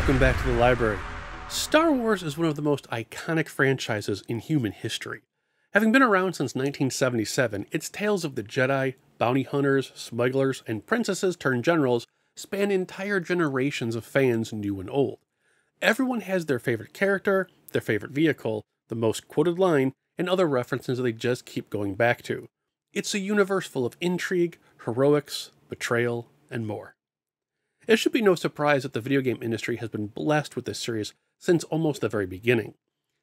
Welcome back to the library. Star Wars is one of the most iconic franchises in human history. Having been around since 1977, its tales of the Jedi, bounty hunters, smugglers, and princesses turned generals span entire generations of fans new and old. Everyone has their favorite character, their favorite vehicle, the most quoted line, and other references they just keep going back to. It's a universe full of intrigue, heroics, betrayal, and more. It should be no surprise that the video game industry has been blessed with this series since almost the very beginning.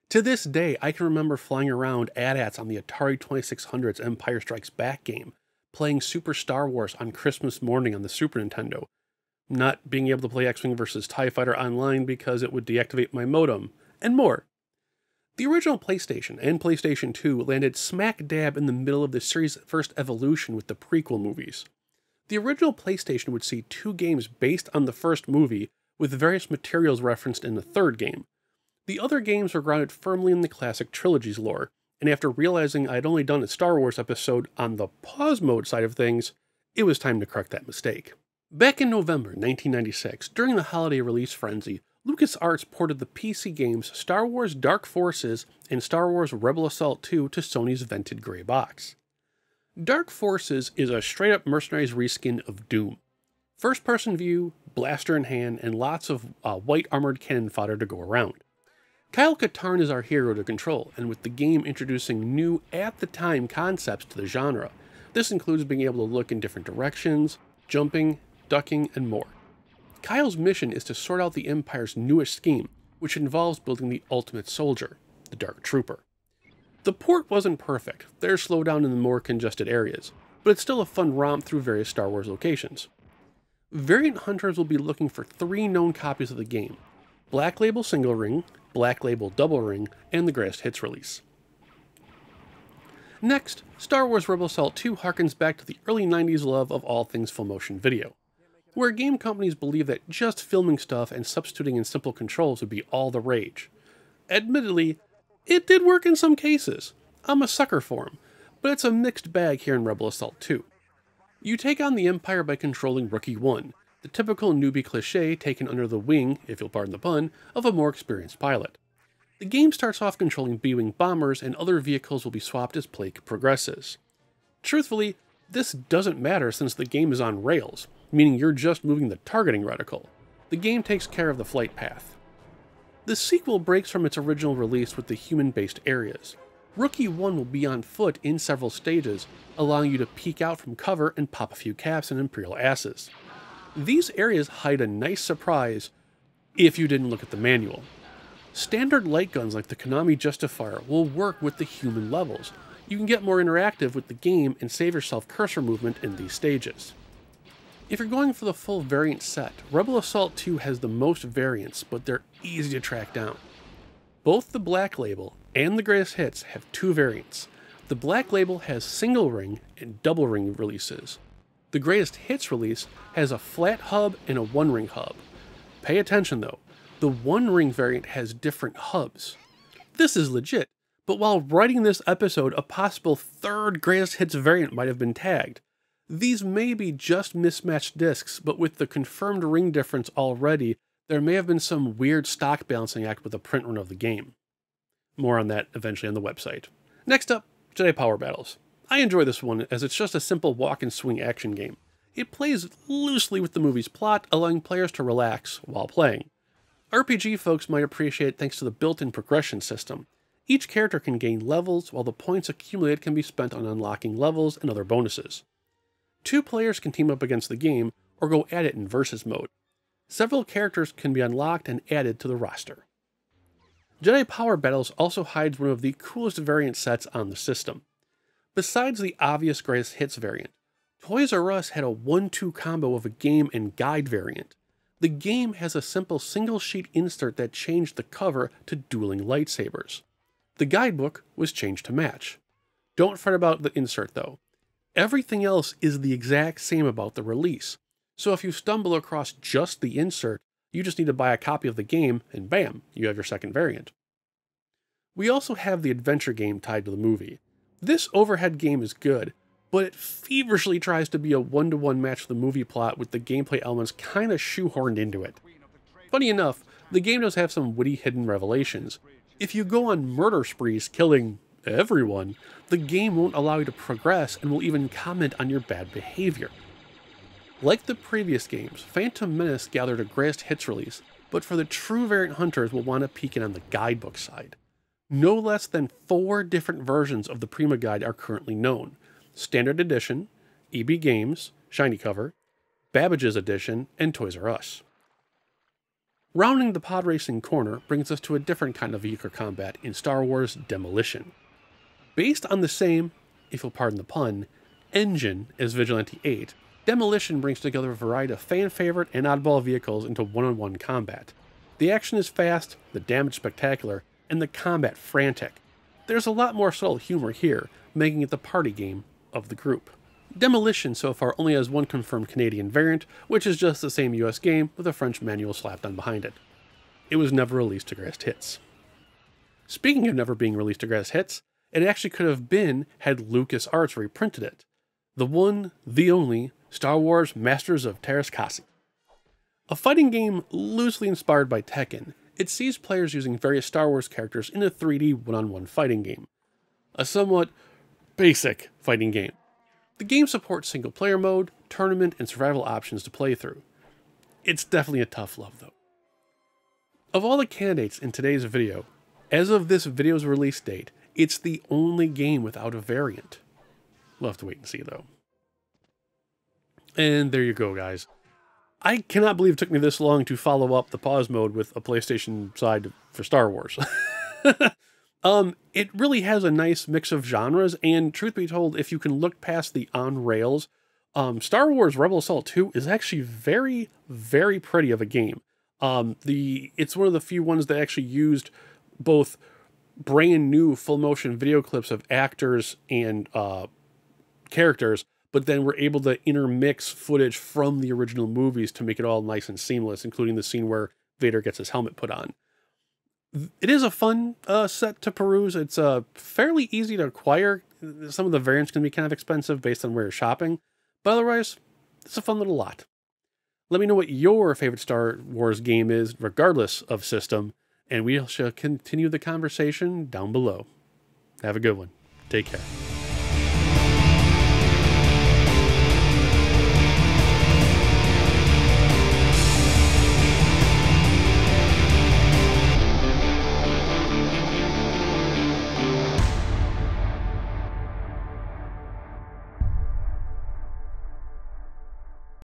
To this day, I can remember flying around AT-ATs on the Atari 2600's Empire Strikes Back game, playing Super Star Wars on Christmas morning on the Super Nintendo, not being able to play X-Wing vs. TIE Fighter online because it would deactivate my modem, and more. The original PlayStation and PlayStation 2 landed smack dab in the middle of the series' first evolution with the prequel movies. The original PlayStation would see 2 games based on the first movie, with various materials referenced in the third game. The other games were grounded firmly in the classic trilogy's lore, and after realizing I'd only done a Star Wars episode on the pause mode side of things, it was time to correct that mistake. Back in November 1996, during the holiday release frenzy, LucasArts ported the PC games Star Wars Dark Forces and Star Wars Rebel Assault 2 to Sony's vented gray box. Dark Forces is a straight-up Mercenaries reskin of Doom. First-person view, blaster in hand, and lots of white armored cannon fodder to go around. Kyle Katarn is our hero to control, and with the game introducing new, at-the-time concepts to the genre. This includes being able to look in different directions, jumping, ducking, and more. Kyle's mission is to sort out the Empire's newest scheme, which involves building the ultimate soldier, the Dark Trooper. The port wasn't perfect, there's slowdown in the more congested areas, but it's still a fun romp through various Star Wars locations. Variant hunters will be looking for 3 known copies of the game: Black Label Single Ring, Black Label Double Ring, and the Greatest Hits release. Next, Star Wars Rebel Assault 2 harkens back to the early 90s love of all things full motion video, where game companies believed that just filming stuff and substituting in simple controls would be all the rage. Admittedly, it did work in some cases. I'm a sucker for them, but it's a mixed bag here in Rebel Assault 2. You take on the Empire by controlling Rookie 1, the typical newbie cliché taken under the wing, if you'll pardon the pun, of a more experienced pilot. The game starts off controlling B-Wing bombers, and other vehicles will be swapped as play progresses. Truthfully, this doesn't matter since the game is on rails, meaning you're just moving the targeting reticle. The game takes care of the flight path. The sequel breaks from its original release with the human-based areas. Rookie 1 will be on foot in several stages, allowing you to peek out from cover and pop a few caps and Imperial asses. These areas hide a nice surprise if you didn't look at the manual. Standard light guns like the Konami Justifier will work with the human levels. You can get more interactive with the game and save yourself cursor movement in these stages. If you're going for the full variant set, Rebel Assault 2 has the most variants, but they're easy to track down. Both the Black Label and the Greatest Hits have 2 variants. The Black Label has single ring and double ring releases. The Greatest Hits release has a flat hub and a 1-ring hub. Pay attention though, the 1-ring variant has different hubs. This is legit, but while writing this episode, a possible 3rd Greatest Hits variant might have been tagged. These may be just mismatched discs, but with the confirmed ring difference already, there may have been some weird stock balancing act with the print run of the game. More on that eventually on the website. Next up, Jedi Power Battles. I enjoy this one as it's just a simple walk and swing action game. It plays loosely with the movie's plot, allowing players to relax while playing. RPG folks might appreciate it thanks to the built-in progression system. Each character can gain levels, while the points accumulated can be spent on unlocking levels and other bonuses. 2 players can team up against the game, or go at it in versus mode. Several characters can be unlocked and added to the roster. Jedi Power Battles also hides one of the coolest variant sets on the system. Besides the obvious Greatest Hits variant, Toys R Us had a 1-2 combo of a game and guide variant. The game has a simple single-sheet insert that changed the cover to dueling lightsabers. The guidebook was changed to match. Don't fret about the insert though. Everything else is the exact same about the release, so if you stumble across just the insert, you just need to buy a copy of the game, and bam, you have your second variant. We also have the adventure game tied to the movie. This overhead game is good, but it feverishly tries to be a 1-to-1 match for the movie plot with the gameplay elements kinda shoehorned into it. Funny enough, The game does have some witty hidden revelations. If you go on murder sprees killing everyone, the game won't allow you to progress and will even comment on your bad behavior. Like the previous games, Phantom Menace gathered a greatest hits release, but for the true variant hunters will want to peek in on the guidebook side. No less than 4 different versions of the Prima Guide are currently known: Standard Edition, EB Games, Shiny Cover, Babbage's Edition, and Toys R Us. Rounding the pod racing corner brings us to a different kind of vehicle combat in Star Wars Demolition. Based on the same, if you'll pardon the pun, engine as Vigilante 8, Demolition brings together a variety of fan-favorite and oddball vehicles into one-on-one combat. The action is fast, the damage spectacular, and the combat frantic. There's a lot more subtle humor here, making it the party game of the group. Demolition so far only has one confirmed Canadian variant, which is just the same US game with a French manual slapped on behind it. It was never released to greatest hits. Speaking of never being released to greatest hits, it actually could have been had LucasArts reprinted it. The one, the only, Star Wars Masters of Teras. A fighting game loosely inspired by Tekken, it sees players using various Star Wars characters in a 3D one-on-one fighting game. A somewhat basic fighting game. The game supports single-player mode, tournament, and survival options to play through. It's definitely a tough love, though. Of all the candidates in today's video, as of this video's release date, it's the only game without a variant. We'll have to wait and see, though. And there you go, guys. I cannot believe it took me this long to follow up the pause mode with a PlayStation side for Star Wars. It really has a nice mix of genres, and truth be told, if you can look past the on-rails, Star Wars Rebel Assault 2 is actually very, very pretty of a game. It's one of the few ones that actually used both brand new full-motion video clips of actors and characters, but then we're able to intermix footage from the original movies to make it all nice and seamless, including the scene where Vader gets his helmet put on. It is a fun set to peruse. It's fairly easy to acquire. Some of the variants can be kind of expensive based on where you're shopping, but otherwise, it's a fun little lot. Let me know what your favorite Star Wars game is, regardless of system, and we shall continue the conversation down below. Have a good one. Take care.